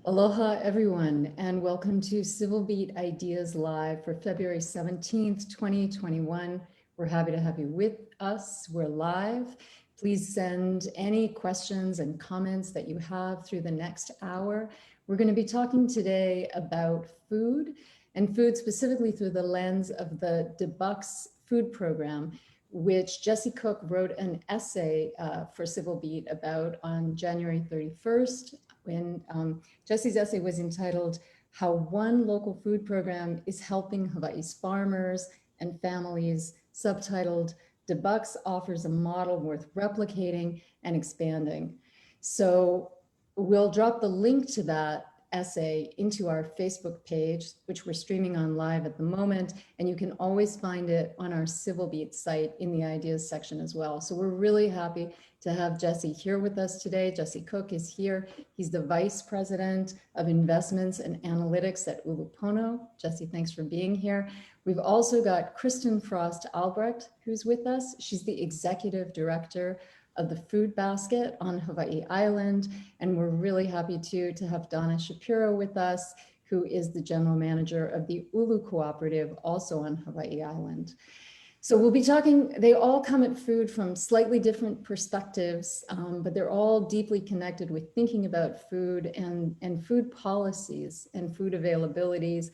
Aloha, everyone, and welcome to Civil Beat Ideas Live for February 17th, 2021. We're happy to have you with us. We're live. Please send any questions and comments that you have through the next hour. We're going to be talking today about food, and food specifically through the lens of the BUX food program, which Jesse Cook wrote an essay for Civil Beat about on January 31st. When Jesse's essay was entitled, How One Local Food Program is Helping Hawaii's Farmers and Families, subtitled, BUX Offers a Model Worth Replicating and Expanding. So we'll drop the link to that essay into our Facebook page, which we're streaming on live at the moment, and you can always find it on our Civil Beat site in the ideas section as well. So we're really happy to have Jesse here with us today. Jesse Cook is here. He's the Vice President of Investments and Analytics at Ulupono. Jesse, thanks for being here. We've also got Kristin Frost Albrecht, who's with us. She's the Executive Director of the Food Basket on Hawaii Island. And we're really happy to have Donna Shapiro with us, who is the General Manager of the Ulu Cooperative, also on Hawaii Island. So we'll be talking, they all come at food from slightly different perspectives, but they're all deeply connected with thinking about food and food policies and food availabilities.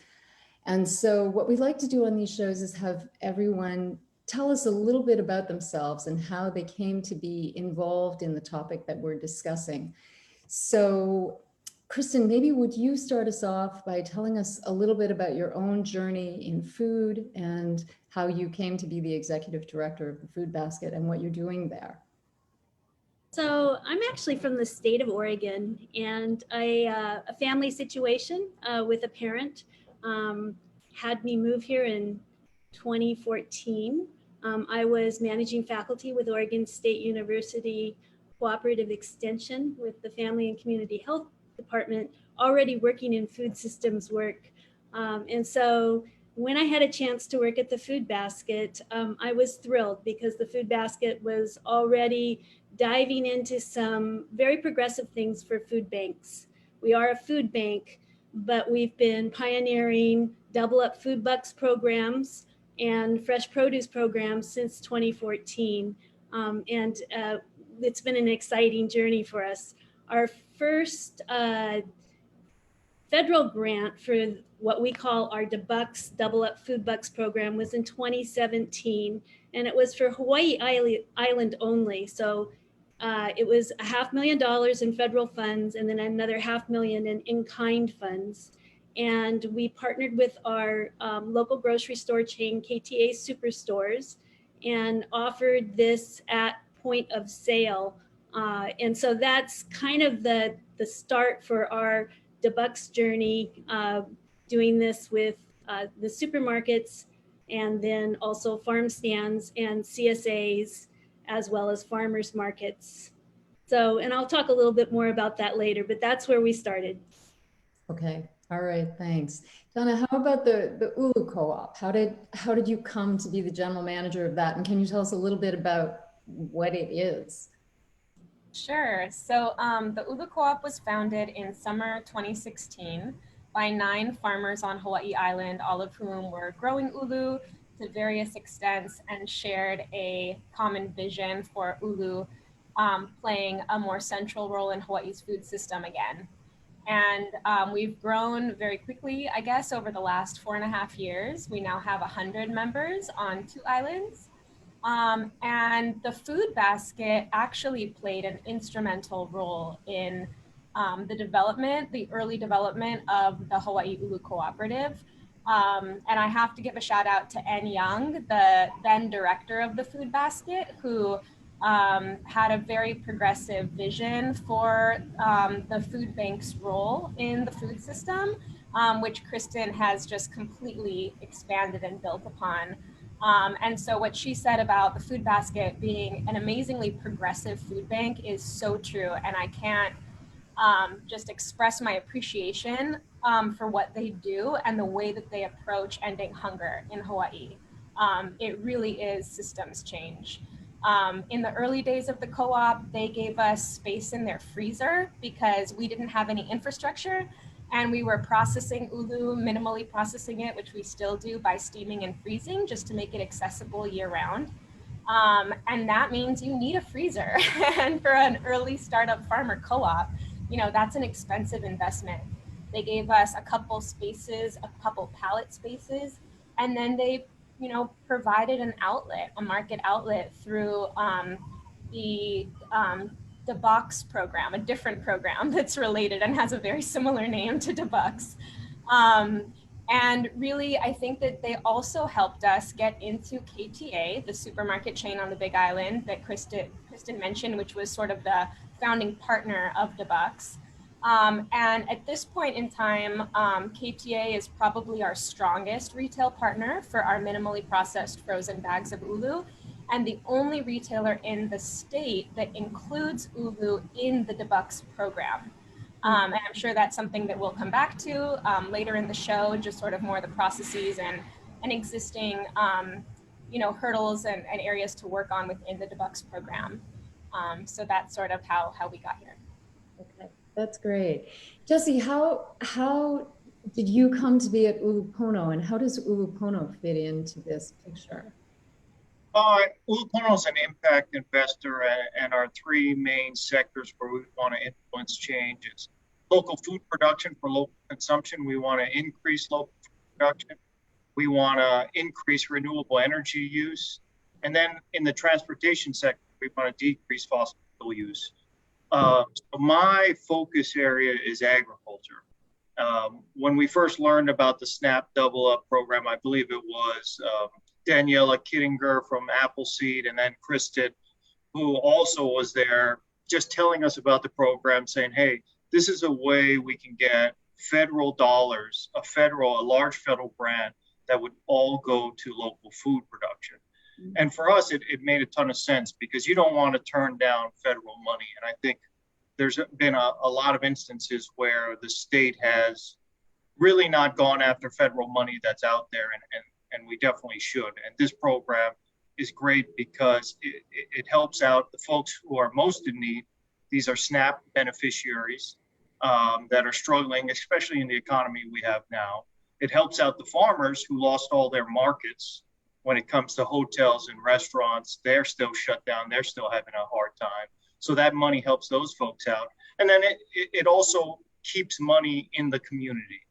And so what we like to do on these shows is have everyone tell us a little bit about themselves and how they came to be involved in the topic that we're discussing. So Kristin, maybe would you start us off by telling us a little bit about your own journey in food and how you came to be the Executive Director of the Food Basket and what you're doing there? So I'm actually from the state of Oregon, and a family situation with a parent had me move here in 2014. I was managing faculty with Oregon State University Cooperative Extension with the Family and Community Health Department, already working in food systems work. And so when I had a chance to work at the Food Basket, I was thrilled because the Food Basket was already diving into some very progressive things for food banks. We are a food bank, but we've been pioneering double up food bucks programs and fresh produce programs since 2014. And it's been an exciting journey for us. Our first federal grant for what we call our BUX, Double Up Food Bucks program, was in 2017, and it was for Hawaii Island only. So it was $500,000 in federal funds and then another $500,000 in-kind funds. And we partnered with our local grocery store chain, KTA Superstores, and offered this at point of sale. And so that's kind of the start for our BUX journey, doing this with the supermarkets and then also farm stands and CSAs, as well as farmers markets. So, and I'll talk a little bit more about that later, but that's where we started. Okay, all right, thanks. Donna, how about the Ulu Co-op? How did you come to be the general manager of that? And can you tell us a little bit about what it is? Sure. So the Ulu Co-op was founded in summer 2016 by 9 farmers on Hawaii Island, all of whom were growing ulu to various extents and shared a common vision for ulu playing a more central role in Hawaii's food system again. And we've grown very quickly, I guess, over the last 4.5 years. We now have 100 members on 2 islands. And the Food Basket actually played an instrumental role in the early development of the Hawaii Ulu Cooperative. And I have to give a shout out to Ann Young, the then director of the Food Basket, who had a very progressive vision for the food bank's role in the food system, which Kristin has just completely expanded and built upon. And so what she said about the Food Basket being an amazingly progressive food bank is so true. And I can't just express my appreciation for what they do and the way that they approach ending hunger in Hawaii. It really is systems change. In the early days of the co-op, they gave us space in their freezer because we didn't have any infrastructure, and we were processing ulu, minimally processing it, which we still do by steaming and freezing just to make it accessible year round. And that means you need a freezer. And for an early startup farmer co-op, you know, that's an expensive investment. They gave us a couple spaces, a couple pallet spaces, and then they, you know, provided an outlet, a market outlet through the BUX program, a different program that's related and has a very similar name to BUX. And really, I think that they also helped us get into KTA, the supermarket chain on the Big Island that Kristin mentioned, which was sort of the founding partner of the BUX. And at this point in time, KTA is probably our strongest retail partner for our minimally processed frozen bags of ulu, and the only retailer in the state that includes ulu in the BUX program. And I'm sure that's something that we'll come back to later in the show, just sort of more of the processes and existing you know, hurdles and areas to work on within the BUX program. So that's sort of how we got here. Okay, that's great. Jesse, how did you come to be at Ulupono, and how does Ulupono fit into this picture? Ulupono is an impact investor, and our three main sectors where we want to influence change is local food production for local consumption. We want to increase local food production. We want to increase renewable energy use. And then in the transportation sector, we want to decrease fossil fuel use. So my focus area is agriculture. When we first learned about the SNAP Double Up program, I believe it was Daniela Kittinger from Appleseed, and then Kristin, who also was there, just telling us about the program, saying, hey, this is a way we can get federal dollars, a large federal grant that would all go to local food production. Mm-hmm. And for us, it made a ton of sense because you don't want to turn down federal money. And I think there's been a lot of instances where the state has really not gone after federal money that's out there, and we definitely should. And this program is great because it helps out the folks who are most in need. These are SNAP beneficiaries that are struggling, especially in the economy we have now. It helps out the farmers who lost all their markets. When it comes to hotels and restaurants, they're still shut down. They're still having a hard time. So that money helps those folks out. And then it also keeps money in the community.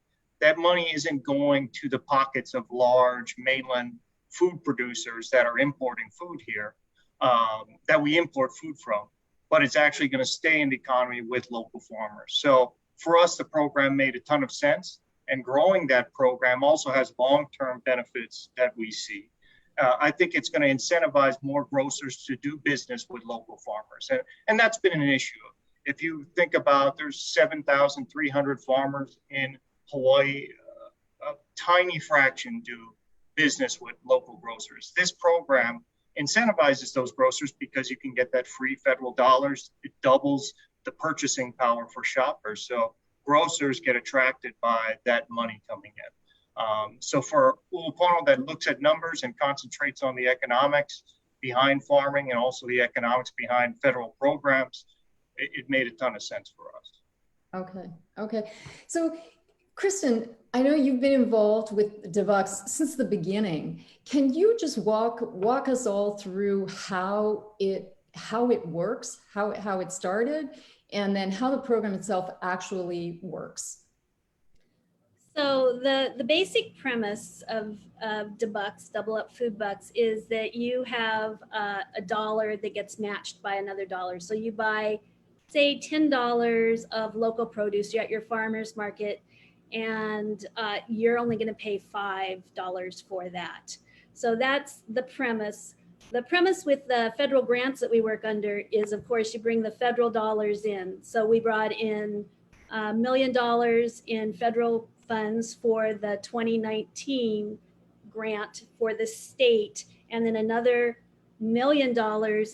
That money isn't going to the pockets of large mainland food producers that are importing food here, that we import food from, but it's actually going to stay in the economy with local farmers. So for us, the program made a ton of sense, and growing that program also has long-term benefits that we see. I think it's going to incentivize more grocers to do business with local farmers. And that's been an issue. If you think about, there's 7,300 farmers in Hawaii, a tiny fraction do business with local grocers. This program incentivizes those grocers because you can get that free federal dollars. It doubles the purchasing power for shoppers. So grocers get attracted by that money coming in. So for Ulupono that looks at numbers and concentrates on the economics behind farming and also the economics behind federal programs, it made a ton of sense for us. Okay. So Kristin, I know you've been involved with BUX since the beginning. Can you just walk us all through how it works, how it started, and then how the program itself actually works? So the basic premise of BUX, Double Up Food Bucks, is that you have a dollar that gets matched by another dollar. So you buy, say, $10 of local produce, you're at your farmer's market, and you're only going to pay $5 for that. So that's the premise. The premise with the federal grants that we work under is, of course, you bring the federal dollars in. So we brought in $1 million in federal funds for the 2019 grant for the state, and then another $1 million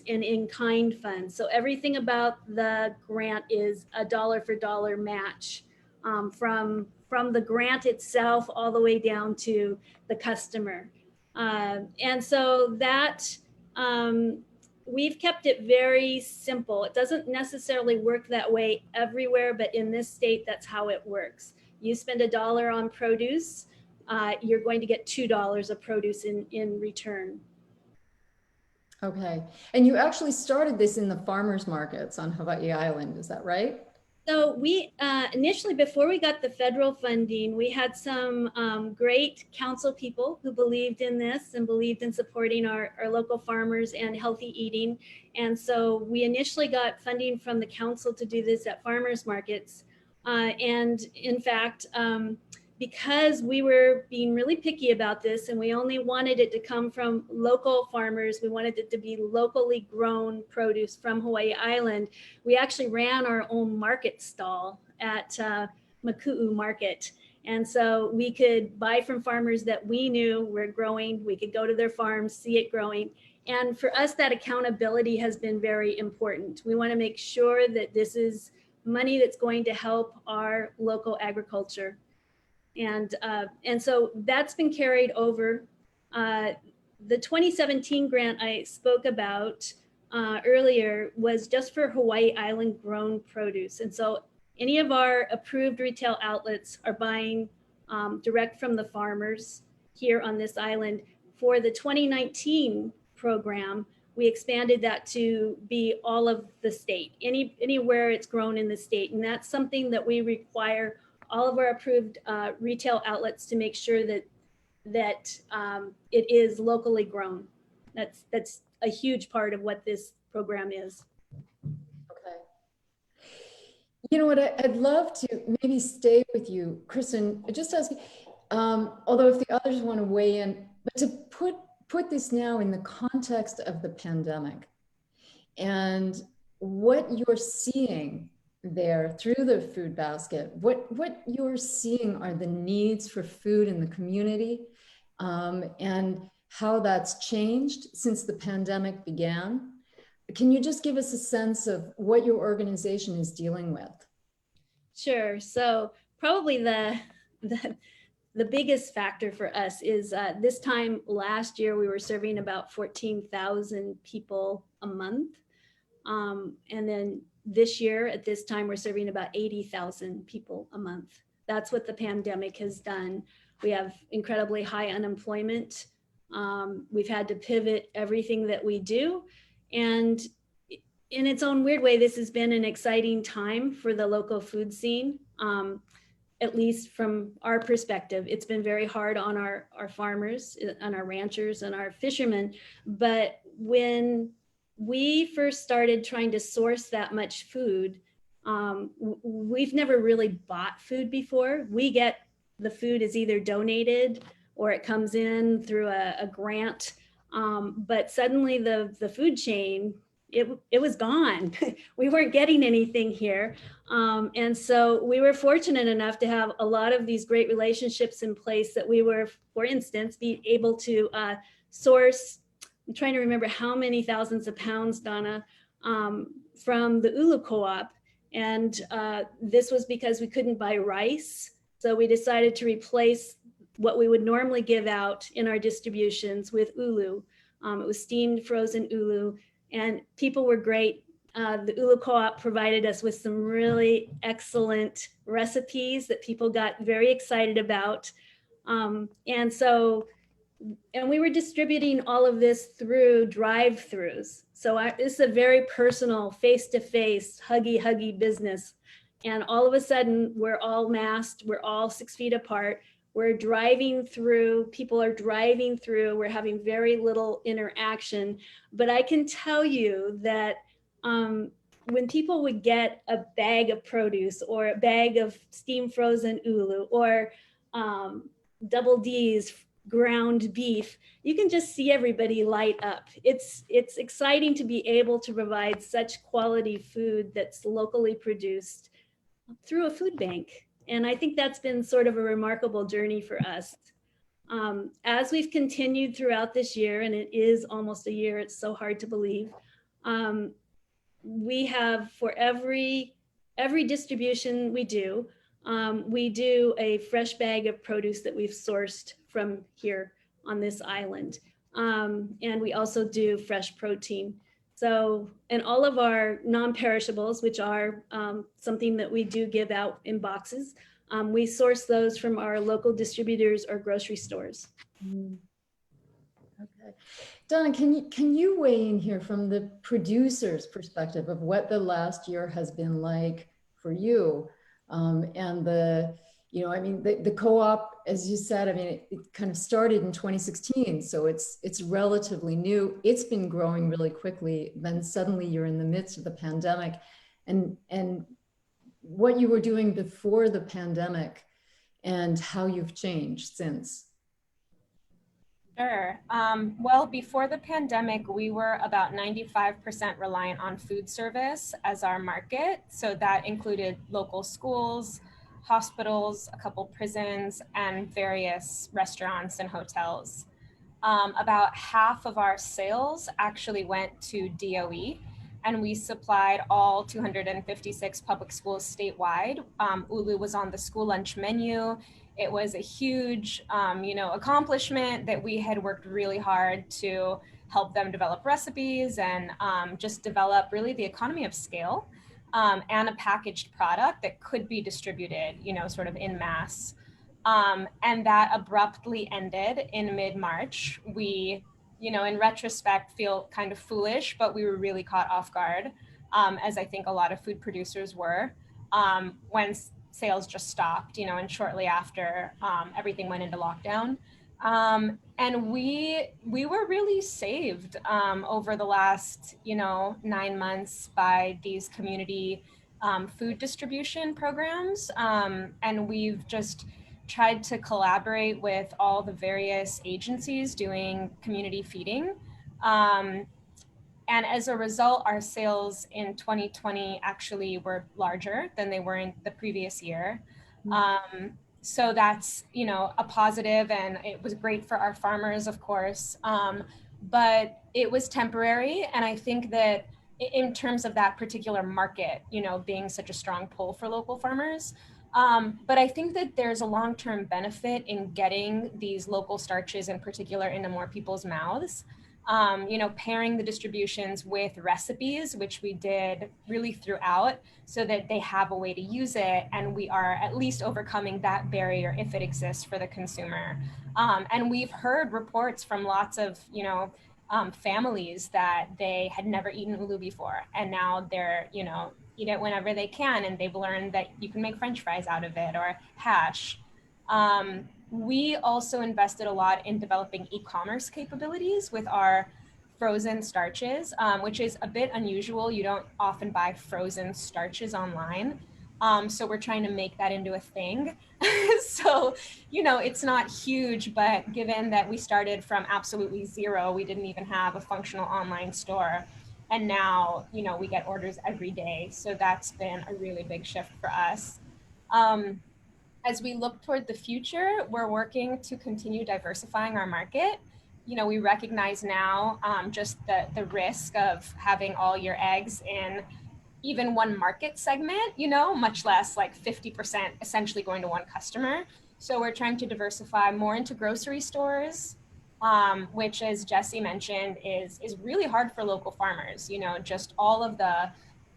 in in-kind funds. So everything about the grant is a dollar for dollar match from the grant itself all the way down to the customer. And so that we've kept it very simple. It doesn't necessarily work that way everywhere, but in this state, that's how it works. You spend $1 on produce, you're going to get $2 of produce in return. Okay. And you actually started this in the farmers markets on Hawaii Island, is that right? So we initially, before we got the federal funding, we had some great council people who believed in this and believed in supporting our local farmers and healthy eating. And so we initially got funding from the council to do this at farmers markets. And in fact, because we were being really picky about this and we only wanted it to come from local farmers, we wanted it to be locally grown produce from Hawaii Island, we actually ran our own market stall at Maku'u Market. And so we could buy from farmers that we knew were growing, we could go to their farms, see it growing. And for us, that accountability has been very important. We want to make sure that this is money that's going to help our local agriculture. And so that's been carried over. The 2017 grant I spoke about earlier was just for Hawaii Island grown produce. And so any of our approved retail outlets are buying direct from the farmers here on this island. For the 2019 program, we expanded that to be all of the state, anywhere it's grown in the state. And that's something that we require all of our approved retail outlets to make sure that it is locally grown. That's a huge part of what this program is. Okay. You know what, I'd love to maybe stay with you, Kristin, just ask you, although if the others want to weigh in, but to put this now in the context of the pandemic and what you're seeing there through the food basket, what you're seeing are the needs for food in the community, and how that's changed since the pandemic began. Can you just give us a sense of what your organization is dealing with? Sure. So probably the biggest factor for us is this time last year, we were serving about 14,000 people a month. And then this year at this time, we're serving about 80,000 people a month. That's what the pandemic has done. We have incredibly high unemployment. We've had to pivot everything that we do. And in its own weird way, this has been an exciting time for the local food scene. At least from our perspective, it's been very hard on our farmers, on our ranchers and our fishermen. But when we first started trying to source that much food, we've never really bought food before. We get the food is either donated or it comes in through a grant. But suddenly the food chain, it was gone. We weren't getting anything here. And so we were fortunate enough to have a lot of these great relationships in place that we were, for instance, be able to source, I'm trying to remember how many thousands of pounds, Donna, from the Ulu Co-op. And this was because we couldn't buy rice. So we decided to replace what we would normally give out in our distributions with ulu. It was steamed frozen ulu, and people were great. The Ulu Co-op provided us with some really excellent recipes that people got very excited about. And we were distributing all of this through drive-throughs. So this is a very personal, face-to-face, huggy business. And all of a sudden, we're all masked, we're all 6 feet apart. We're driving through, people are driving through, we're having very little interaction. But I can tell you that when people would get a bag of produce or a bag of steam frozen ulu or double D's ground beef, you can just see everybody light up. It's exciting to be able to provide such quality food that's locally produced through a food bank. And I think that's been sort of a remarkable journey for us. As we've continued throughout this year, and it is almost a year, it's so hard to believe, we have for every distribution we do a fresh bag of produce that we've sourced from here on this island. And we also do fresh protein. So, and all of our non-perishables, which are something that we do give out in boxes, we source those from our local distributors or grocery stores. Okay. Donna, can you weigh in here from the producer's perspective of what the last year has been like for you? And I mean, the co-op, as you said, I mean, it kind of started in 2016, so it's relatively new. It's been growing really quickly. Then suddenly you're in the midst of the pandemic, and what you were doing before the pandemic and how you've changed since. Sure. Well, before the pandemic, we were about 95% reliant on food service as our market. So that included local schools, hospitals, a couple prisons, and various restaurants and hotels. About half of our sales actually went to DOE, and we supplied all 256 public schools statewide. Ulu was on the school lunch menu. It was a huge, accomplishment that we had worked really hard to help them develop recipes and just develop really the economy of scale and a packaged product that could be distributed, sort of in mass. And that abruptly ended in mid-March. We, in retrospect, feel kind of foolish, but we were really caught off guard, as I think a lot of food producers were, when sales just stopped, and shortly after everything went into lockdown. And we were really saved over the last, 9 months by these community food distribution programs. And we've just tried to collaborate with all the various agencies doing community feeding. And as a result, our sales in 2020 actually were larger than they were in the previous year. So that's, a positive, and it was great for our farmers, of course. But it was temporary. And I think that in terms of that particular market, being such a strong pull for local farmers, but I think that there's a long-term benefit in getting these local starches in particular into more people's mouths. Pairing the distributions with recipes, which we did really throughout, so that they have a way to use it, and we are at least overcoming that barrier if it exists for the consumer. And we've heard reports from lots of, families that they had never eaten ulu before, and now they're, eat it whenever they can, and they've learned that you can make French fries out of it or hash. We also invested a lot in developing e-commerce capabilities with our frozen starches, which is a bit unusual. You don't often buy frozen starches online. So we're trying to make that into a thing. So, it's not huge, but given that we started from absolutely zero, we didn't even have a functional online store. And now, we get orders every day. So that's been a really big shift for us. As we look toward the future, we're working to continue diversifying our market. We recognize now just the risk of having all your eggs in even one market segment, much less like 50% essentially going to one customer. So we're trying to diversify more into grocery stores, which, as Jesse mentioned, is really hard for local farmers. Just all of the,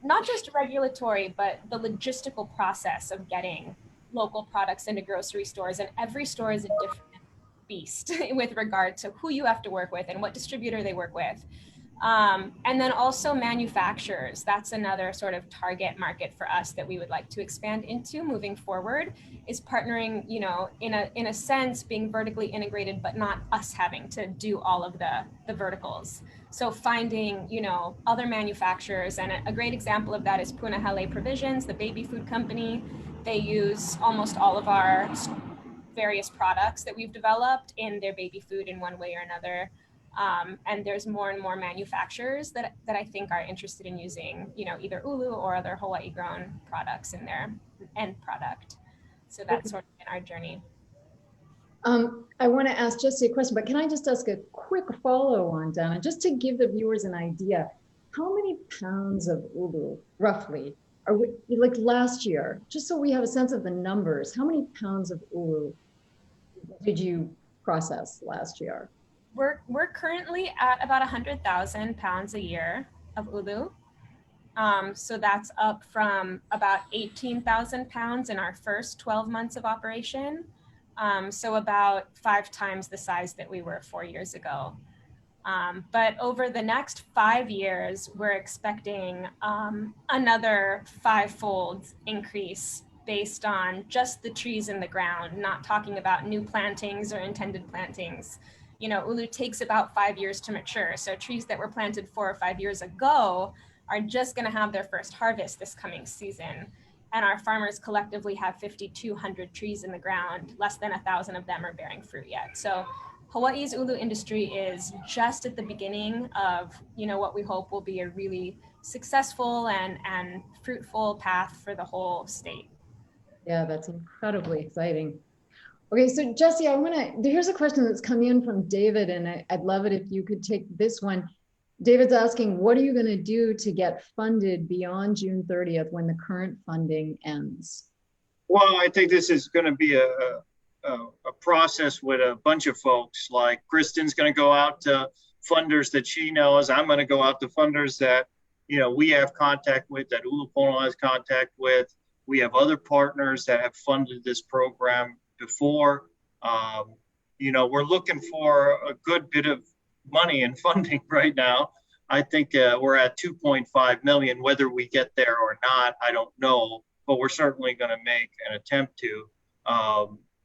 not just regulatory, but the logistical process of getting local products into grocery stores, and every store is a different beast with regard to who you have to work with and what distributor they work with. And then also manufacturers. That's another sort of target market for us that we would like to expand into moving forward, is partnering, in a sense, being vertically integrated, but not us having to do all of the verticals. So finding, other manufacturers, and a great example of that is Punahele Provisions, the baby food company. They use almost all of our various products that we've developed in their baby food in one way or another. And there's more and more manufacturers that I think are interested in using, either ulu or other Hawaii grown products in their end product. So that's sort of been our journey. I want to ask Jesse a question, but can I just ask a quick follow on, Donna, just to give the viewers an idea? How many pounds of ulu, roughly, are we, like last year, just so we have a sense of the numbers, how many pounds of ulu did you process last year? We're currently at about 100,000 pounds a year of ulu. So that's up from about 18,000 pounds in our first 12 months of operation. So about 5 times the size that we were 4 years ago. But over the next 5 years, we're expecting another 5-fold increase based on just the trees in the ground, not talking about new plantings or intended plantings. You know, ulu takes about 5 years to mature. So trees that were planted 4 or 5 years ago are just going to have their first harvest this coming season. And our farmers collectively have 5,200 trees in the ground. Less than 1,000 of them are bearing fruit yet. So Hawaii's ulu industry is just at the beginning of, you know, what we hope will be a really successful and fruitful path for the whole state. Yeah, that's incredibly exciting. Okay, so Jesse, here's a question that's come in from David, and I'd love it if you could take this one. David's asking, what are you going to do to get funded beyond June 30th when the current funding ends? Well, I think this is going to be a process with a bunch of folks. Like Kristin's going to go out to funders that she knows. I'm going to go out to funders that, you know, we have contact with, that Ulupono has contact with. We have other partners that have funded this program before. You know, we're looking for a good bit of money and funding right now. I think we're at 2.5 million. Whether we get there or not, I don't know, but we're certainly going to make an attempt to.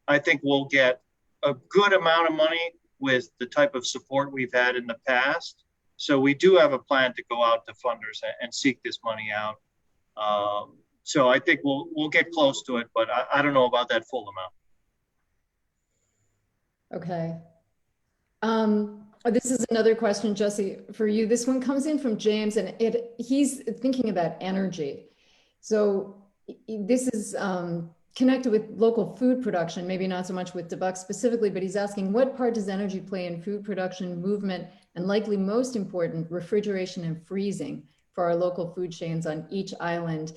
I think we'll get a good amount of money with the type of support we've had in the past. So we do have a plan to go out to funders and seek this money out. So I think we'll get close to it, but I don't know about that full amount. Okay. This is another question, Jesse, for you. This one comes in from James, and he's thinking about energy. So this is connected with local food production, maybe not so much with the BUX specifically, but he's asking, what part does energy play in food production, movement, and likely most important, refrigeration and freezing for our local food chains on each island?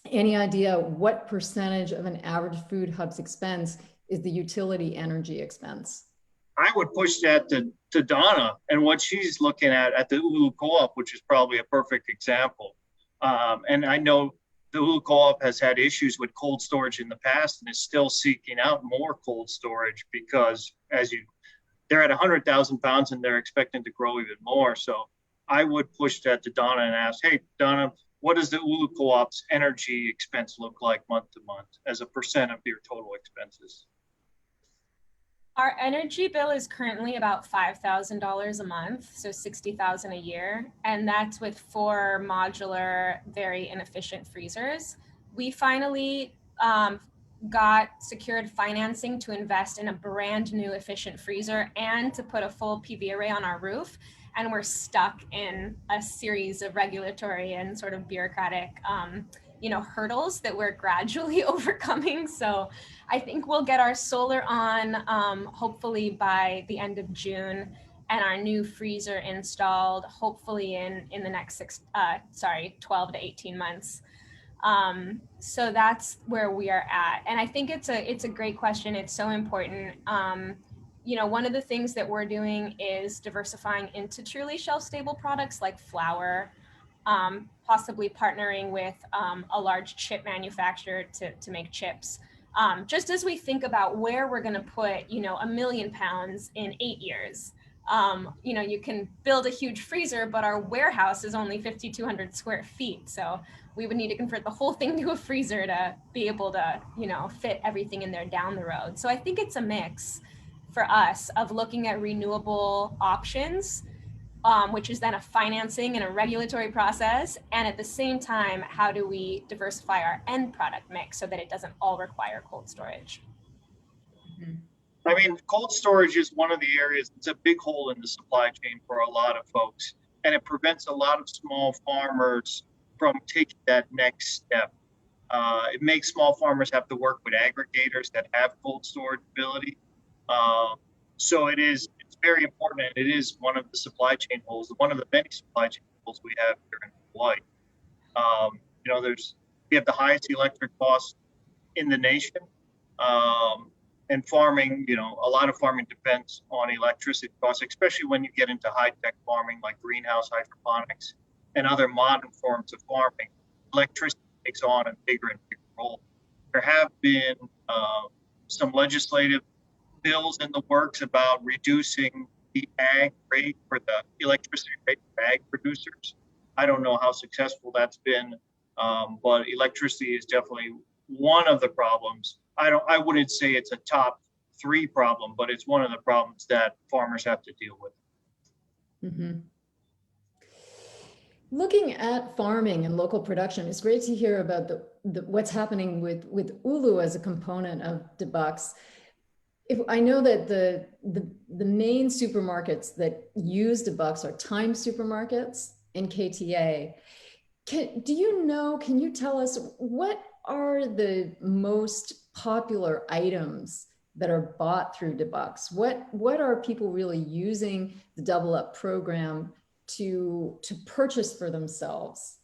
Any idea what percentage of an average food hub's expense is the utility energy expense? I would push that to Donna and what she's looking at the Ulu Co-op, which is probably a perfect example. And I know the Ulu Co-op has had issues with cold storage in the past and is still seeking out more cold storage because they're at 100,000 pounds and they're expecting to grow even more. So I would push that to Donna and ask, hey, Donna, what does the Ulu Co-op's energy expense look like month to month as a percent of your total expenses? Our energy bill is currently about $5,000 a month, so $60,000 a year, and that's with 4 modular, very inefficient freezers. We finally got secured financing to invest in a brand new efficient freezer and to put a full PV array on our roof, and we're stuck in a series of regulatory and sort of bureaucratic hurdles that we're gradually overcoming. So I think we'll get our solar on hopefully by the end of June, and our new freezer installed hopefully in the next 12 to 18 months. So that's where we are at. And I think it's a great question. It's so important. One of the things that we're doing is diversifying into truly shelf-stable products like flour, possibly partnering with a large chip manufacturer to make chips. Just as we think about where we're going to put, 1 million pounds in 8 years. You can build a huge freezer, but our warehouse is only 5,200 square feet. So we would need to convert the whole thing to a freezer to be able to, fit everything in there down the road. So I think it's a mix for us of looking at renewable options, which is then a financing and a regulatory process. And at the same time, how do we diversify our end product mix so that it doesn't all require cold storage? Mm-hmm. I mean, cold storage is one of the areas, it's a big hole in the supply chain for a lot of folks. And it prevents a lot of small farmers from taking that next step. It makes small farmers have to work with aggregators that have cold storage ability. So it's very important, and it is one of the supply chain holes, one of the many supply chain holes we have here in Hawaii. We have the highest electric costs in the nation, and farming, a lot of farming depends on electricity costs, especially when you get into high-tech farming like greenhouse hydroponics. and other modern forms of farming, electricity takes on a bigger and bigger role. There have been some legislative bills in the works about reducing the ag rate for the electricity rate for ag producers. I don't know how successful that's been, but electricity is definitely one of the problems. I wouldn't say it's a top 3 problem, but it's one of the problems that farmers have to deal with. Mm-hmm. Looking at farming and local production, it's great to hear about what's happening with Ulu as a component of the BUX. I know that the main supermarkets that use the BUX are Time supermarkets and KTA. Can you tell us what are the most popular items that are bought through the BUX? What are people really using the Double Up program to purchase for themselves?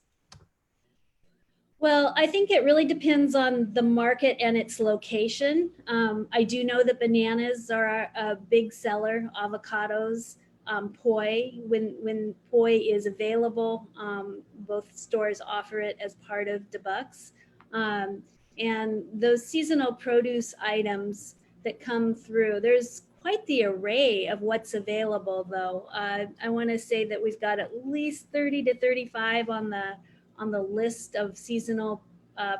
Well, I think it really depends on the market and its location. I do know that bananas are a big seller, avocados, poi. When poi is available, both stores offer it as part of the BUX. And those seasonal produce items that come through, there's quite the array of what's available, though. I want to say that we've got at least 30 to 35 on the list of seasonal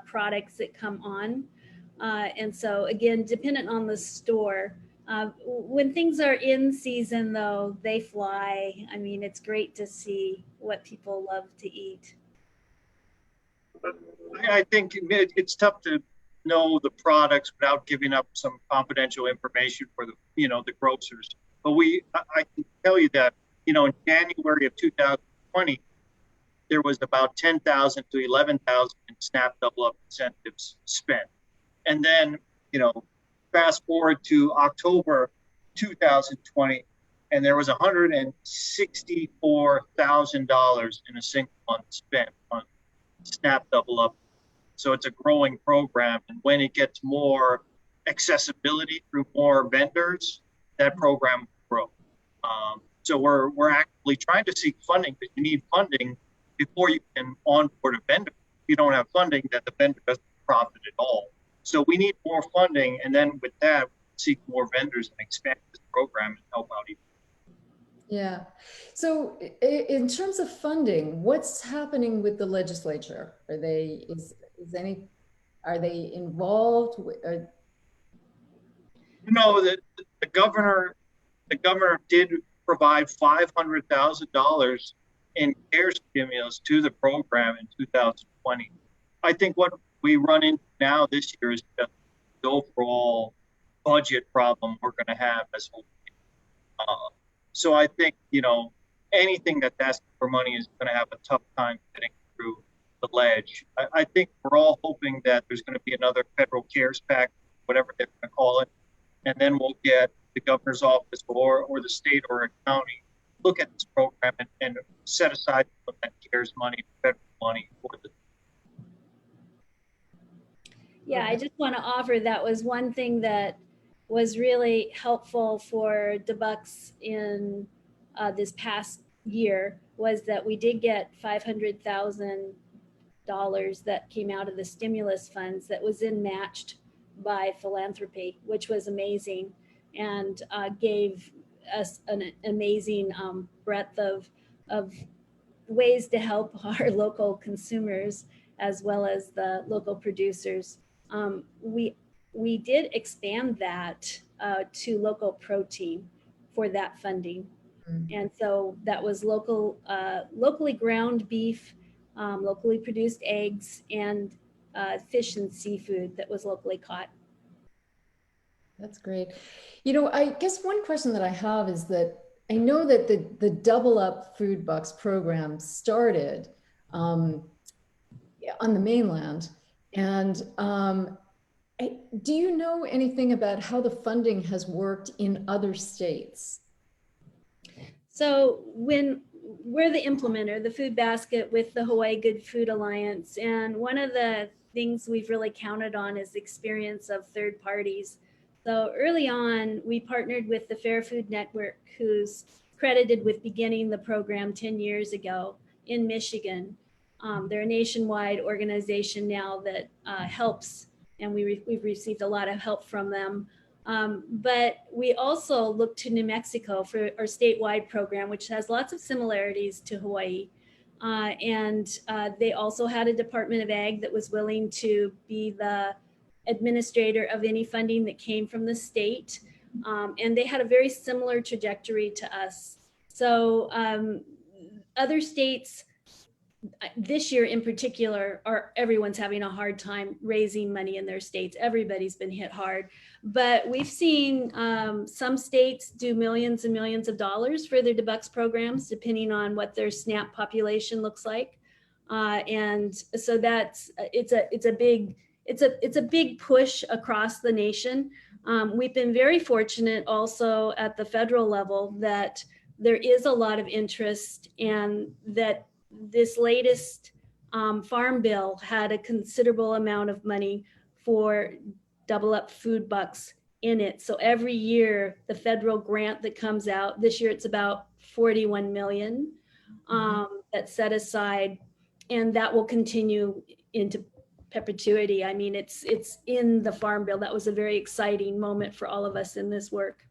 products that come on. And so again, dependent on the store. When things are in season though, they fly. I mean, it's great to see what people love to eat. I think it's tough to know the products without giving up some confidential information for the grocers. But I can tell you that, in January of 2020, there was about 10,000 to 11,000 in SNAP Double Up incentives spent. And then, fast forward to October 2020, and there was $164,000 in a single month spent on SNAP Double Up. So it's a growing program. And when it gets more accessibility through more vendors, that program will grow. So we're actively trying to seek funding, but you need funding before you can onboard a vendor. If you don't have funding, then the vendor doesn't profit at all. So we need more funding, and then with that, seek more vendors and expand this program and help out even. Yeah. So in terms of funding, what's happening with the legislature? Are they involved? The governor did provide $500,000 in CARES stimulus to the program in 2020. I think what we run into now this year is just the overall budget problem we're going to have as whole. So I think, anything that's asking for money is going to have a tough time getting through the ledge. I think we're all hoping that there's going to be another federal CARES Pact, whatever they're going to call it, and then we'll get the governor's office or the state or a county look at this program and set aside that CARES money, federal money for the. Yeah, I just want to offer that was one thing that was really helpful for the BUX in this past year, was that we did get $500,000 that came out of the stimulus funds that was then matched by philanthropy, which was amazing, and gave us an amazing breadth of ways to help our local consumers as well as the local producers. We did expand that to local protein for that funding. And so that was locally ground beef, locally produced eggs, and fish and seafood that was locally caught. That's great. I guess one question that I have is that I know that the Double Up Food BUX program started on the mainland. And do you know anything about how the funding has worked in other states? So we're the implementer, the food basket with the Hawaii Good Food Alliance. And one of the things we've really counted on is the experience of third parties. So early on, we partnered with the Fair Food Network, who's credited with beginning the program 10 years ago. in Michigan. They're a nationwide organization now that helps, and we've received a lot of help from them. But we also look to New Mexico for our statewide program, which has lots of similarities to Hawaii. And they also had a Department of Ag that was willing to be the administrator of any funding that came from the state. And they had a very similar trajectory to us. So other states, this year in particular, everyone's having a hard time raising money in their states. Everybody's been hit hard, but we've seen some states do millions and millions of dollars for their BUX programs, depending on what their SNAP population looks like. And so it's a big push across the nation. We've been very fortunate also at the federal level that there is a lot of interest, and that this latest farm bill had a considerable amount of money for Double Up Food BUX in it. So every year, the federal grant that comes out, this year it's about 41 million that's set aside, and that will continue into perpetuity. I mean, it's in the farm bill. That was a very exciting moment for all of us in this work.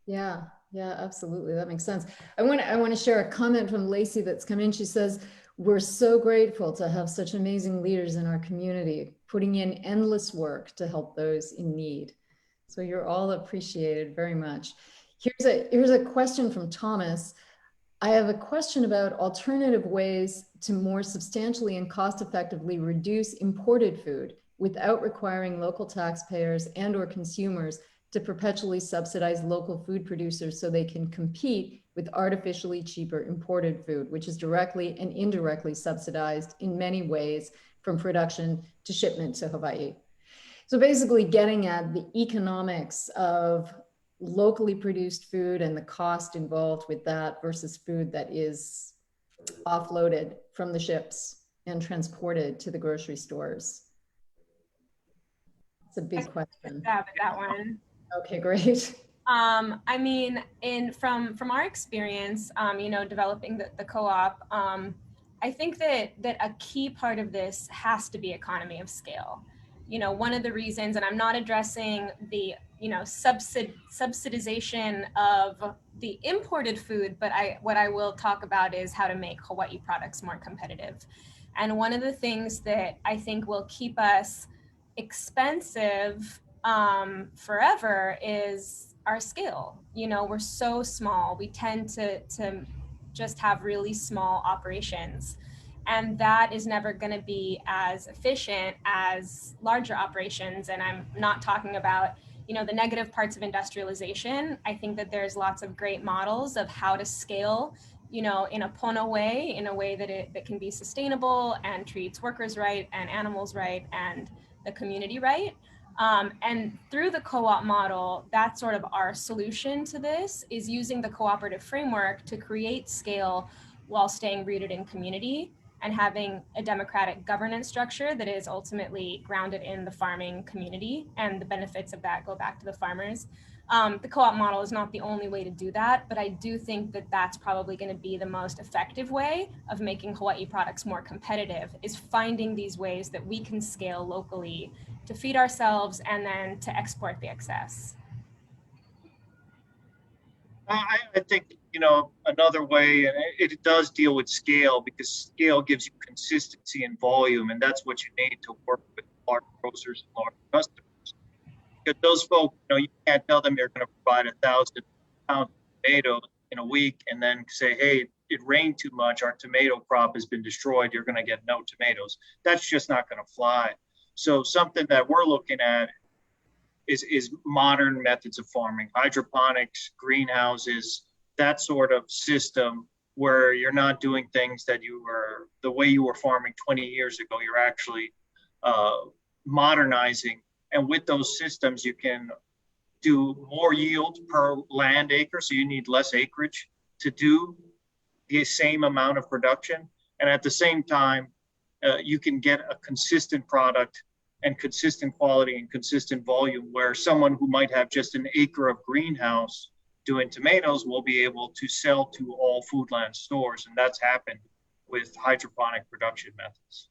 Yeah. Yeah, absolutely. That makes sense. I want to share a comment from Lacey that's come in. She says, we're so grateful to have such amazing leaders in our community, putting in endless work to help those in need. So you're all appreciated very much. Here's a question from Thomas. I have a question about alternative ways to more substantially and cost effectively reduce imported food without requiring local taxpayers and or consumers to perpetually subsidize local food producers so they can compete with artificially cheaper imported food, which is directly and indirectly subsidized in many ways from production to shipment to Hawaii. So basically getting at the economics of locally produced food and the cost involved with that versus food that is offloaded from the ships and transported to the grocery stores. It's a big question. That one. Okay, great. I mean, from our experience, developing the co-op, I think that a key part of this has to be economy of scale. One of the reasons, and I'm not addressing the, subsidization of the imported food, but what I will talk about is how to make Hawaii products more competitive. And one of the things that I think will keep us expensive forever is our scale. We're so small. We tend to just have really small operations, and that is never going to be as efficient as larger operations. And I'm not talking about the negative parts of industrialization. I think that there's lots of great models of how to scale in a Pono way, in a way that can be sustainable and treats workers right and animals right and the community right. And through the co-op model, that's sort of our solution to this, is using the cooperative framework to create scale while staying rooted in community and having a democratic governance structure that is ultimately grounded in the farming community, and the benefits of that go back to the farmers. The co-op model is not the only way to do that, but I do think that that's probably going to be the most effective way of making Hawaii products more competitive, is finding these ways that we can scale locally to feed ourselves and then to export the excess. I think, another way, and it does deal with scale, because scale gives you consistency and volume, and that's what you need to work with large grocers and large customers. Because those folks, you can't tell them you're going to provide 1,000 pounds of tomatoes in a week and then say, hey, it rained too much, our tomato crop has been destroyed, you're going to get no tomatoes. That's just not going to fly. So something that we're looking at is modern methods of farming, hydroponics, greenhouses, that sort of system where you're not doing things that the way you were farming 20 years ago. You're actually modernizing. And with those systems, you can do more yield per land acre. So you need less acreage to do the same amount of production. And at the same time, you can get a consistent product and consistent quality and consistent volume, where someone who might have just an acre of greenhouse doing tomatoes will be able to sell to all Foodland stores. And that's happened with hydroponic production methods.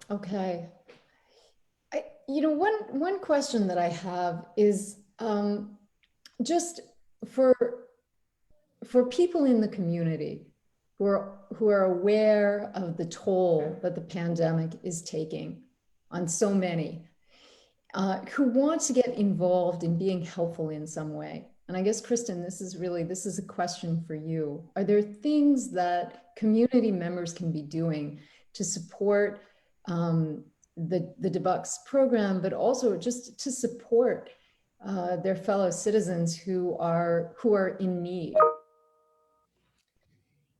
Okay. One question that I have is just for people in the community who are aware of the toll that the pandemic is taking on so many, who want to get involved in being helpful in some way. And I guess, Kristin, this is a question for you. Are there things that community members can be doing to support the BUX program, but also just to support their fellow citizens who are in need?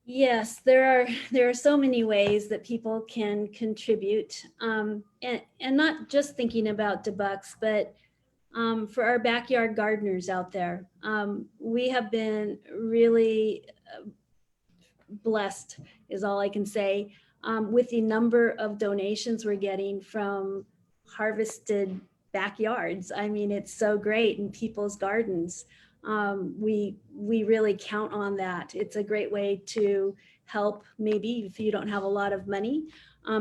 Yes, there are so many ways that people can contribute, and not just thinking about BUX, but for our backyard gardeners out there. We have been really blessed, is all I can say, with the number of donations we're getting from harvested backyards. I mean, it's so great in people's gardens. We really count on that. It's a great way to help, maybe if you don't have a lot of money.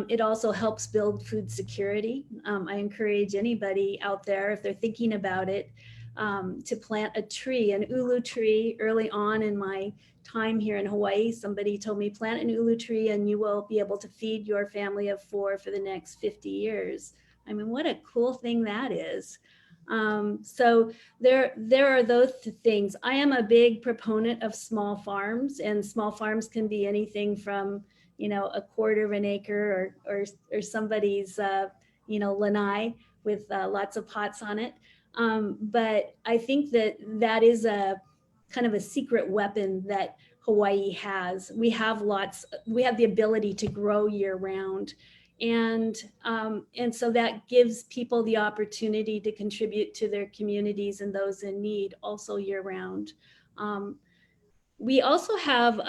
It also helps build food security. I encourage anybody out there, if they're thinking about it, to plant a tree, an ulu tree. Early on in my time here in Hawaii, somebody told me, plant an ulu tree and you will be able to feed your family of 4 for the next 50 years. I mean, what a cool thing that is. So there are those things. I am a big proponent of small farms, and small farms can be anything from, you know, a quarter of an acre or somebody's, you know, lanai with lots of pots on it. But I think that is a kind of a secret weapon that Hawaii has. We have the ability to grow year round. And so that gives people the opportunity to contribute to their communities and those in need also year round. We also have,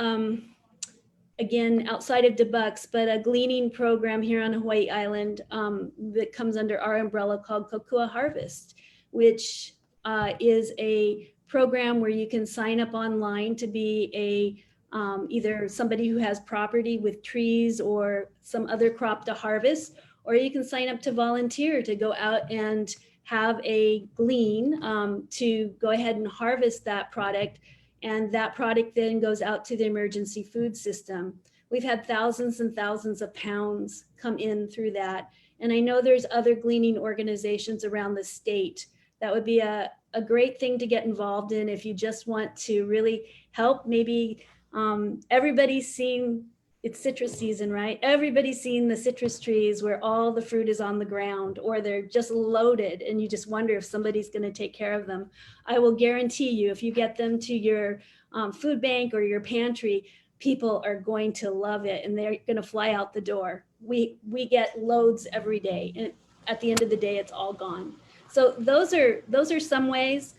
again, outside of BUX, but a gleaning program here on Hawaii Island that comes under our umbrella called Kokua Harvest, which is a program where you can sign up online to be either somebody who has property with trees or some other crop to harvest, or you can sign up to volunteer to go out and have a glean to go ahead and harvest that product. And that product then goes out to the emergency food system. We've had thousands and thousands of pounds come in through that. And I know there's other gleaning organizations around the state. That would be a great thing to get involved in if you just want to really help. Maybe everybody's seen, it's citrus season, right? Everybody's seen the citrus trees where all the fruit is on the ground, or they're just loaded and you just wonder if somebody's going to take care of them. I will guarantee you, if you get them to your food bank or your pantry, people are going to love it and they're going to fly out the door. We get loads every day, and at the end of the day, it's all gone. So those are some ways.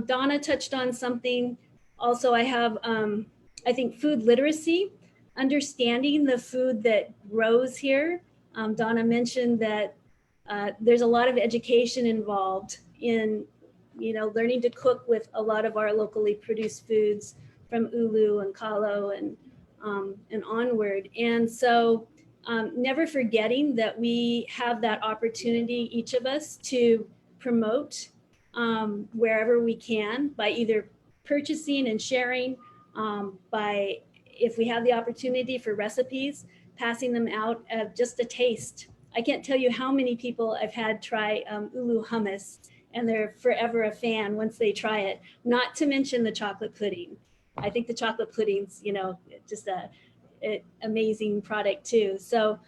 Donna touched on something. Also, I have, I think, food literacy, understanding the food that grows here. Donna mentioned that there's a lot of education involved in, you know, learning to cook with a lot of our locally produced foods from ulu and kalo and onward. And so never forgetting that we have that opportunity, each of us, to promote wherever we can by either purchasing and sharing, by, if we have the opportunity for recipes, passing them out of just a taste. I can't tell you how many people I've had try ulu hummus, and they're forever a fan once they try it, not to mention the chocolate pudding. I think the chocolate pudding's, you know, just a amazing product too. So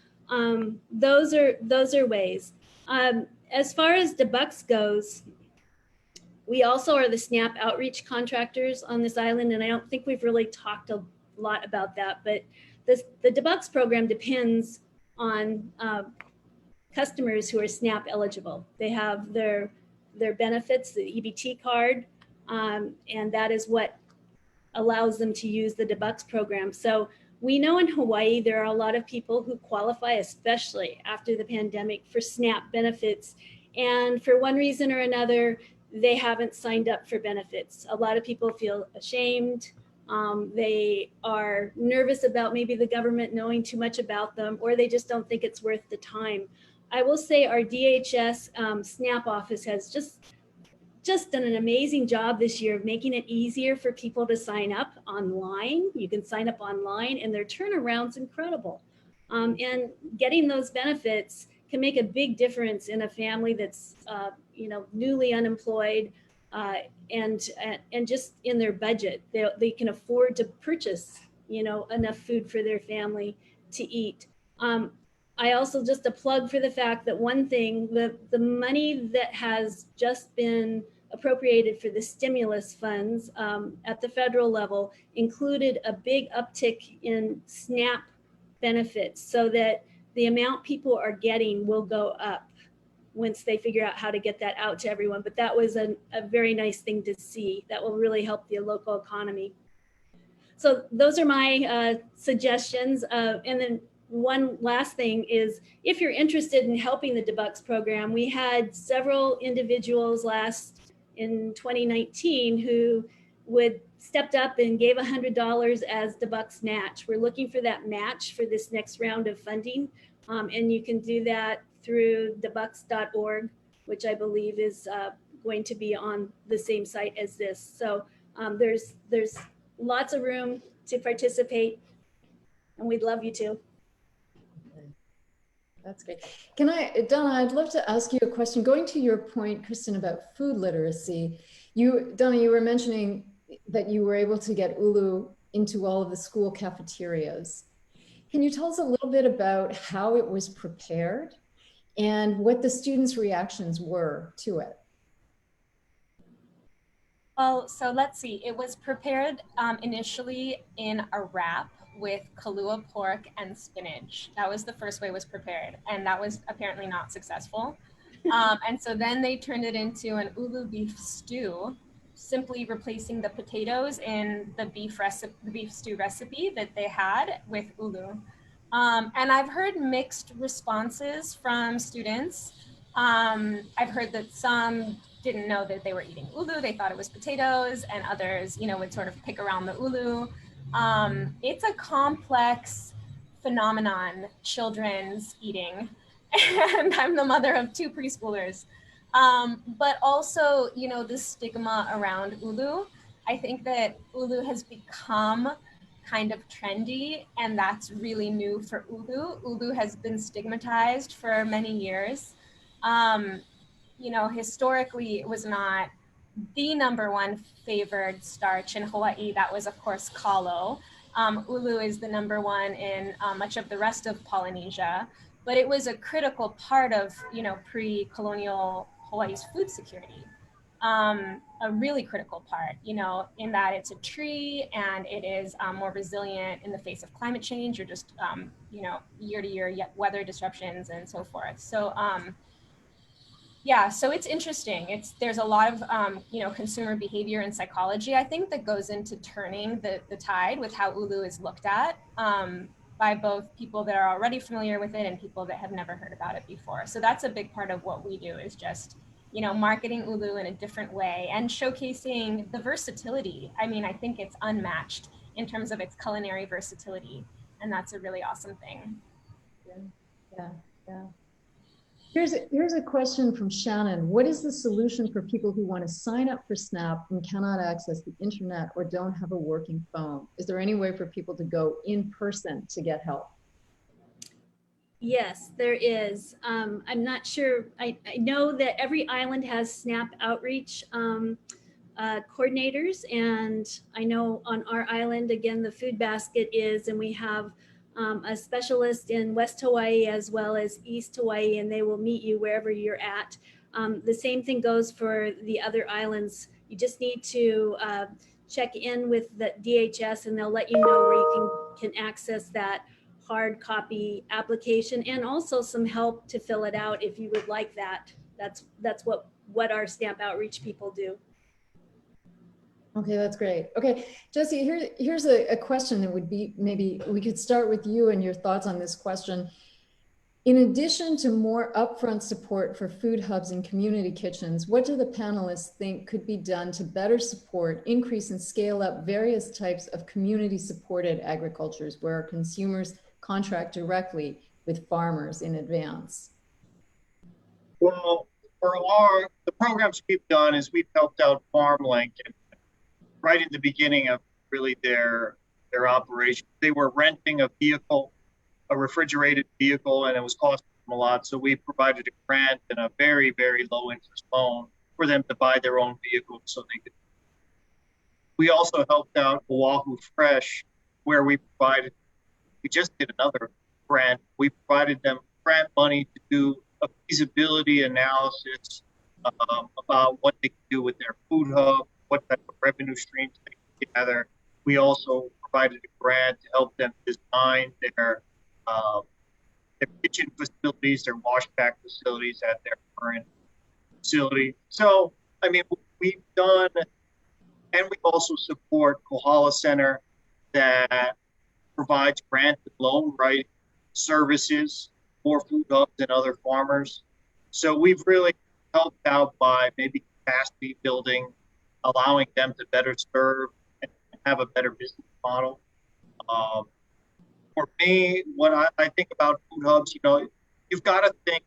those are ways. As far as BUX goes, we also are the SNAP outreach contractors on this island, and I don't think we've really talked a lot about that, but the BUX program depends on customers who are SNAP eligible. They have their benefits, the EBT card, and that is what allows them to use the BUX program. So we know in Hawaii, there are a lot of people who qualify, especially after the pandemic, for SNAP benefits. And for one reason or another, they haven't signed up for benefits. A lot of people feel ashamed. They are nervous about maybe the government knowing too much about them, or they just don't think it's worth the time. I will say our DHS SNAP office has just done an amazing job this year of making it easier for people to sign up online. You can sign up online and their turnaround's incredible. And getting those benefits can make a big difference in a family that's newly unemployed and just in their budget. They can afford to purchase enough food for their family to eat. I also, just a plug for the fact that one thing, the money that has just been appropriated for the stimulus funds at the federal level included a big uptick in SNAP benefits, so that the amount people are getting will go up once they figure out how to get that out to everyone. But that was a very nice thing to see. That will really help the local economy. So those are my suggestions. And then one last thing is, if you're interested in helping the BUX program, we had several individuals in 2019 who stepped up and gave $100 as the BUX match. We're looking for that match for this next round of funding. And you can do that through thebux.org, which I believe is going to be on the same site as this. So there's lots of room to participate, and we'd love you to. That's great. Donna, I'd love to ask you a question. Going to your point, Kristin, about food literacy, Donna, you were mentioning that you were able to get ulu into all of the school cafeterias. Can you tell us a little bit about how it was prepared and what the students' reactions were to it? Well, so let's see. It was prepared initially in a wrap with Kahlua pork and spinach. That was the first way it was prepared, and that was apparently not successful. And so then they turned it into an ulu beef stew, simply replacing the potatoes in the beef stew recipe that they had with ulu. And I've heard mixed responses from students. I've heard that some didn't know that they were eating ulu. They thought it was potatoes, and others, would sort of pick around the ulu. It's a complex phenomenon, children's eating, and I'm the mother of 2 preschoolers. But also, the stigma around ulu. I think that ulu has become kind of trendy, and that's really new for ulu. Ulu has been stigmatized for many years. Historically, it was not the #1 favored starch in Hawaii. That was, of course, kalo. Ulu is the #1 in much of the rest of Polynesia, but it was a critical part of, pre-colonial Hawaii's food security. A really critical part, in that it's a tree and it is more resilient in the face of climate change or just, year-to-year weather disruptions and so forth. So, yeah, so it's interesting. There's a lot of, consumer behavior and psychology, I think, that goes into turning the tide with how ulu is looked at by both people that are already familiar with it and people that have never heard about it before. So that's a big part of what we do, is just, marketing ulu in a different way and showcasing the versatility. I mean, I think it's unmatched in terms of its culinary versatility, and that's a really awesome thing. Yeah. Here's a question from Shannon. What is the solution for people who want to sign up for SNAP and cannot access the internet or don't have a working phone? Is there any way for people to go in person to get help? Yes, there is. I'm not sure. I know that every island has SNAP outreach coordinators, and I know on our island, again, the food basket is, and we have a specialist in West Hawaii as well as East Hawaii, and they will meet you wherever you're at. The same thing goes for the other islands. You just need to check in with the DHS, and they'll let you know where you can access that hard copy application, and also some help to fill it out if you would like that. That's what our SNAP outreach people do. Okay, that's great. Okay, Jesse, here's a question that would be, maybe we could start with you and your thoughts on this question. In addition to more upfront support for food hubs and community kitchens, what do the panelists think could be done to better support, increase, and scale up various types of community-supported agricultures where consumers contract directly with farmers in advance? Well, the programs we've done is we've helped out FarmLink, and right in the beginning of really their operation. They were renting a vehicle, a refrigerated vehicle, and it was costing them a lot. So we provided a grant and a very, very low interest loan for them to buy their own vehicle so they could. We also helped out Oahu Fresh, where we just did another grant. We provided them grant money to do a feasibility analysis about what they can do with their food hub, what type of revenue streams they can gather. We also provided a grant to help them design their kitchen facilities, their wash back facilities at their current facility. So, I mean, we've done, and we also support Kohala Center that provides granted loan right services for food hubs and other farmers. So we've really helped out by maybe capacity building, allowing them to better serve and have a better business model. For me, when I think about food hubs, you know, you've got to think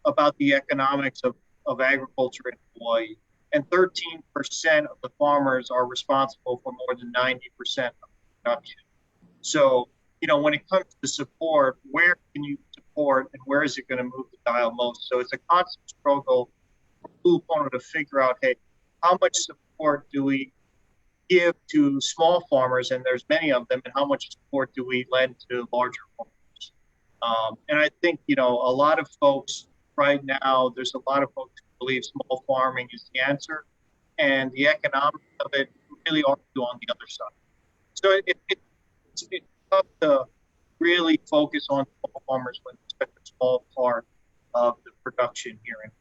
about the economics of agriculture in Hawaii. And 13% of the farmers are responsible for more than 90% of production. So, you know, when it comes to support, where can you support and where is it going to move the dial most? So it's a constant struggle for Blue Pono to figure out, hey, how much support do we give to small farmers, and there's many of them, and how much support do we lend to larger farmers? And I think, you know, a lot of folks right now, there's a lot of folks who believe small farming is the answer, and the economics of it really argue on the other side. So it's tough to really focus on small farmers when it's such a small part of the production here. And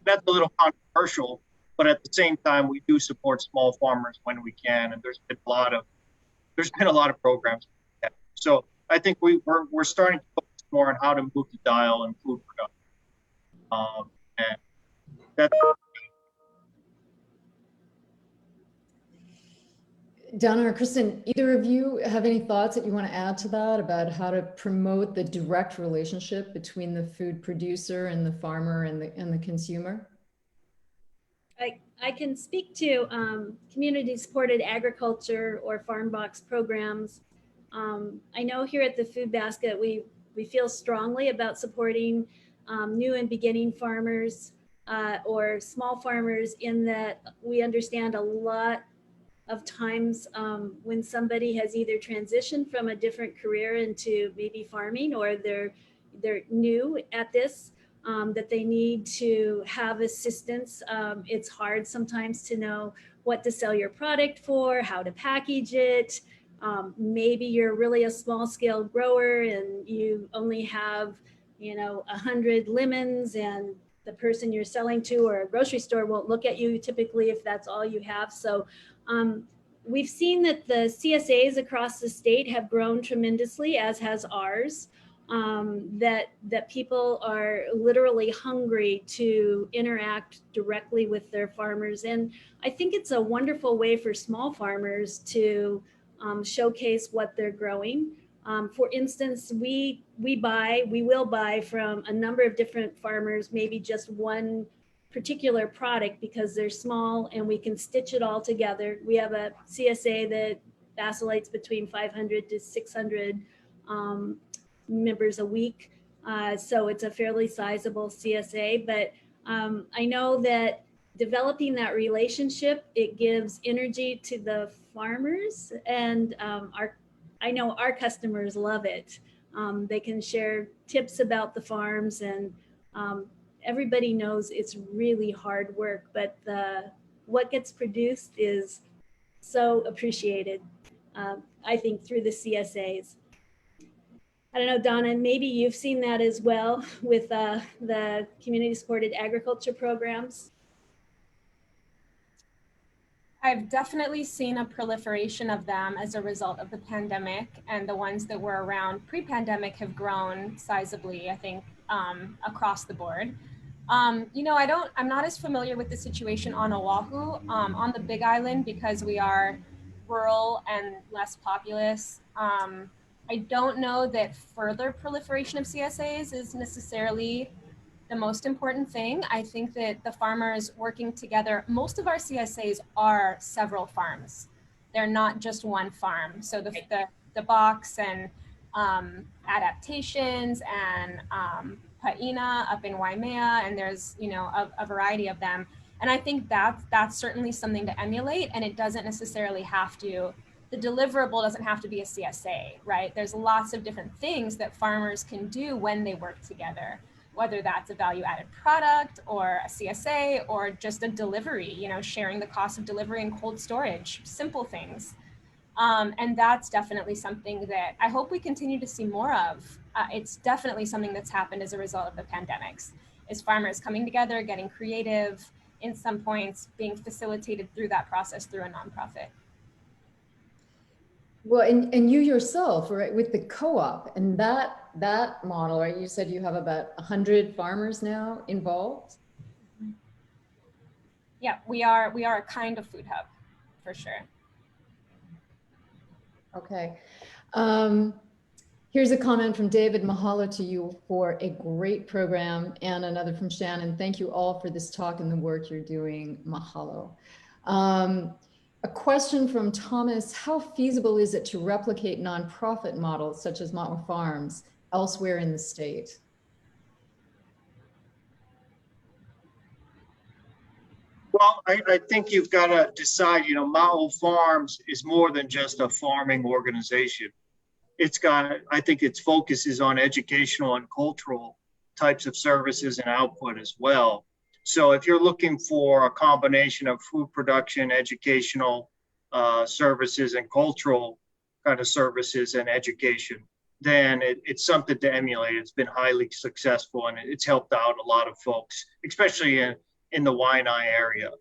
that's a little controversial, but at the same time, we do support small farmers when we can, and there's been a lot of programs. So I think we're starting to focus more on how to move the dial in food production, and that's. Donna or Kristin, either of you have any thoughts that you want to add to that about how to promote the direct relationship between the food producer and the farmer and the consumer? I can speak to community-supported agriculture or farm box programs. I know here at the Food Basket, we feel strongly about supporting new and beginning farmers or small farmers, in that we understand a lot of times when somebody has either transitioned from a different career into maybe farming, or they're new at this, that they need to have assistance. It's hard sometimes to know what to sell your product for, how to package it. Maybe you're really a small scale grower and you only have, 100 lemons, and the person you're selling to or a grocery store won't look at you typically if that's all you have. So we've seen that the CSAs across the state have grown tremendously, as has ours. That people are literally hungry to interact directly with their farmers. And I think it's a wonderful way for small farmers to showcase what they're growing. For instance, we will buy from a number of different farmers, maybe just one particular product because they're small and we can stitch it all together. We have a CSA that vacillates between 500 to 600 members a week. So it's a fairly sizable CSA, but I know that developing that relationship, it gives energy to the farmers, and I know our customers love it. They can share tips about the farms, and everybody knows it's really hard work, but what gets produced is so appreciated, I think, through the CSAs. I don't know, Donna, maybe you've seen that as well with the community-supported agriculture programs. I've definitely seen a proliferation of them as a result of the pandemic, and the ones that were around pre-pandemic have grown sizably. I think across the board. You know, I'm not as familiar with the situation on Oahu, on the Big Island, because we are rural and less populous. I don't know that further proliferation of CSAs is necessarily the most important thing. I think that the farmers working together, most of our CSAs are several farms. They're not just one farm. So the BUX and adaptations and Paina up in Waimea, and there's, you know, a variety of them. And I think that's certainly something to emulate, and it doesn't necessarily have to, the deliverable doesn't have to be a CSA, right? There's lots of different things that farmers can do when they work together, whether that's a value added product or a CSA or just a delivery, you know, sharing the cost of delivery and cold storage, simple things. And that's definitely something that I hope we continue to see more of. It's definitely something that's happened as a result of the pandemics, is farmers coming together, getting creative, in some points being facilitated through that process through a nonprofit. Well, and you yourself, right, with the co-op and that model, right? You said you have about 100 farmers now involved. Yeah, we are a kind of food hub, for sure. Okay. Here's a comment from David. Mahalo to you for a great program, and another from Shannon. Thank you all for this talk and the work you're doing. Mahalo. A question from Thomas: how feasible is it to replicate nonprofit models such as Ma'o Farms elsewhere in the state? Well, I think you've got to decide, you know, Ma'o Farms is more than just a farming organization. It's got, I think its focus is on educational and cultural types of services and output as well. So if you're looking for a combination of food production, educational services, and cultural kind of services and education, then it's something to emulate. It's been highly successful, and it's helped out a lot of folks, especially in the Waianae area.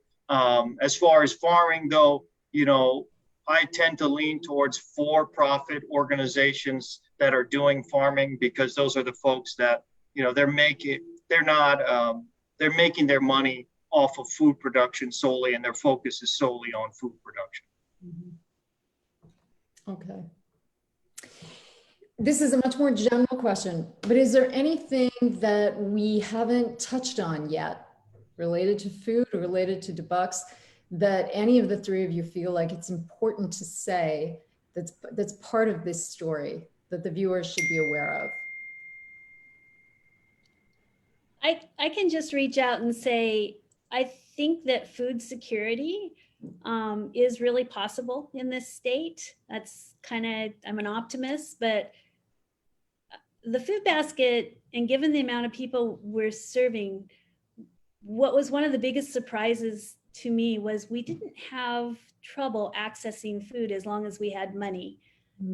As far as farming though, you know, I tend to lean towards for-profit organizations that are doing farming, because those are the folks that, you know, they're making their money off of food production solely, and their focus is solely on food production. Okay. This is a much more general question, but is there anything that we haven't touched on yet related to food or related to BUX that any of the three of you feel like it's important to say that's part of this story that the viewers should be aware of? I can just reach out and say, I think that food security is really possible in this state. That's kind of, I'm an optimist, but the food basket, and given the amount of people we're serving, what was one of the biggest surprises to me was we didn't have trouble accessing food as long as we had money.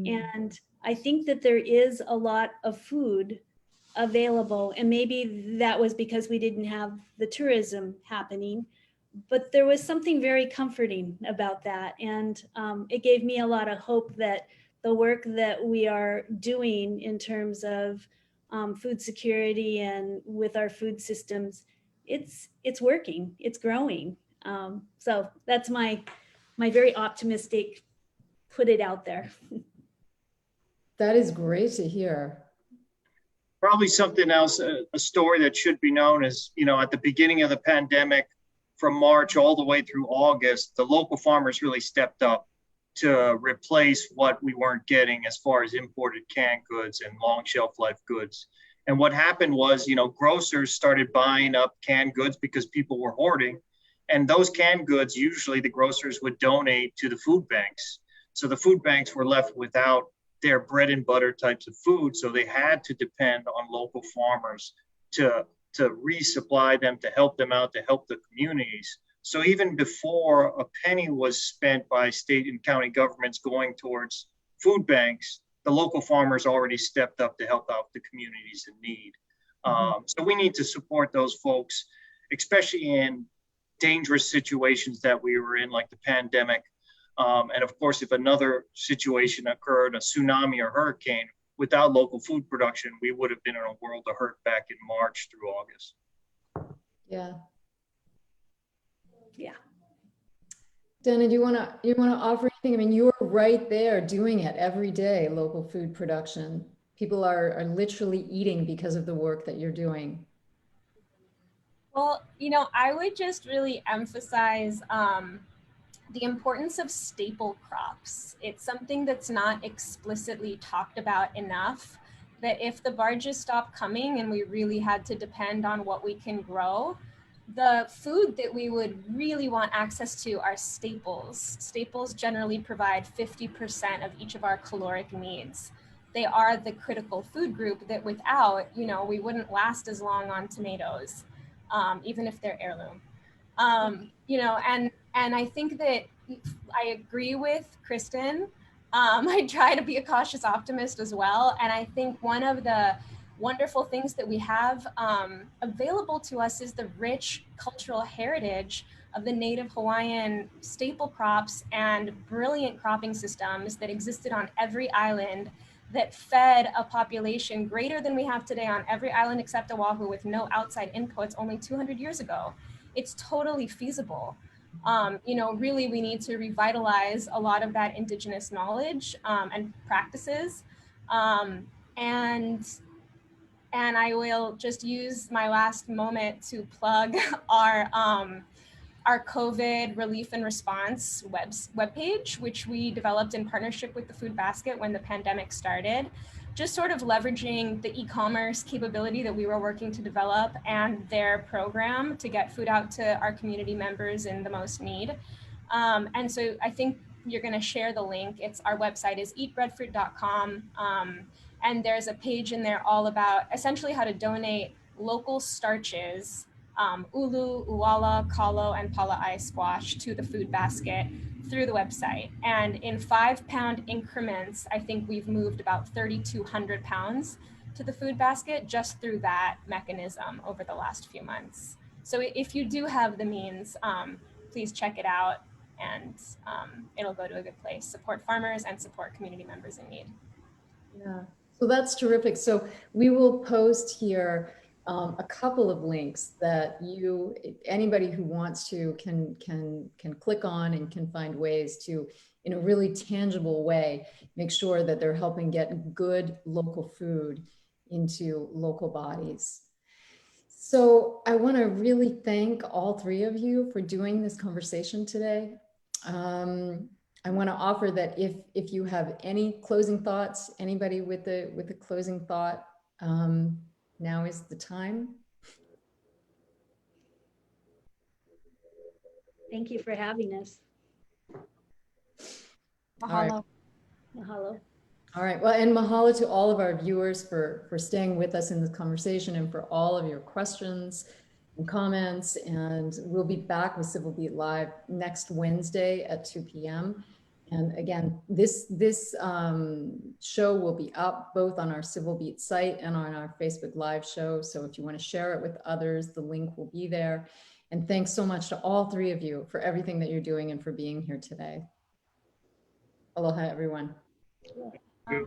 And I think that there is a lot of food available, and maybe that was because we didn't have the tourism happening, but there was something very comforting about that. And it gave me a lot of hope that the work that we are doing in terms of food security and with our food systems, it's working, it's growing. So that's my very optimistic, put it out there. That is great to hear. Probably something else, a story that should be known is, you know, at the beginning of the pandemic, from March all the way through August, the local farmers really stepped up to replace what we weren't getting as far as imported canned goods and long shelf life goods. And what happened was, you know, grocers started buying up canned goods because people were hoarding. And those canned goods, usually the grocers would donate to the food banks. So the food banks were left without their bread and butter types of food. So they had to depend on local farmers to resupply them, to help them out, to help the communities. So even before a penny was spent by state and county governments going towards food banks, the local farmers already stepped up to help out the communities in need. So we need to support those folks, especially in dangerous situations that we were in, like the pandemic. And of course, if another situation occurred, a tsunami or hurricane, without local food production, we would have been in a world of hurt back in March through August. Yeah. Yeah. Dana, do you want to offer anything? I mean, you're right there doing it every day, local food production. People are literally eating because of the work that you're doing. Well, I would just really emphasize the importance of staple crops. It's something that's not explicitly talked about enough, that if the barges stopped coming and we really had to depend on what we can grow, the food that we would really want access to are staples. Staples generally provide 50% of each of our caloric needs. They are the critical food group that without, we wouldn't last as long on tomatoes, even if they're heirloom. And I think that I agree with Kristin. I try to be a cautious optimist as well. And I think one of the wonderful things that we have available to us is the rich cultural heritage of the native Hawaiian staple crops and brilliant cropping systems that existed on every island that fed a population greater than we have today on every island except Oahu with no outside inputs only 200 years ago. It's totally feasible. Really we need to revitalize a lot of that indigenous knowledge and practices. And I will just use my last moment to plug our COVID relief and response webpage, which we developed in partnership with the Food Basket when the pandemic started, just sort of leveraging the e-commerce capability that we were working to develop and their program to get food out to our community members in the most need. And so I think you're going to share the link. Our website is eatbreadfruit.com. And there's a page in there all about essentially how to donate local starches, ulu, uala, kalo, and pala'ai squash to the Food Basket through the website. And in 5-pound increments, I think we've moved about 3,200 pounds to the Food Basket just through that mechanism over the last few months. So if you do have the means, please check it out, and it'll go to a good place. Support farmers and support community members in need. Yeah, so that's terrific. So we will post here a couple of links that anybody who wants to can click on and can find ways to, in a really tangible way, make sure that they're helping get good local food into local bodies. So I want to really thank all three of you for doing this conversation today. I want to offer that if you have any closing thoughts, anybody with a closing thought, now is the time. Thank you for having us. Mahalo. All right. Mahalo. All right. Well, and mahalo to all of our viewers for staying with us in this conversation and for all of your questions and comments. And we'll be back with Civil Beat Live next Wednesday at 2 p.m. And again, this show will be up both on our Civil Beat site and on our Facebook Live show. So if you want to share it with others, the link will be there. And thanks so much to all three of you for everything that you're doing and for being here today. Aloha, everyone. Good.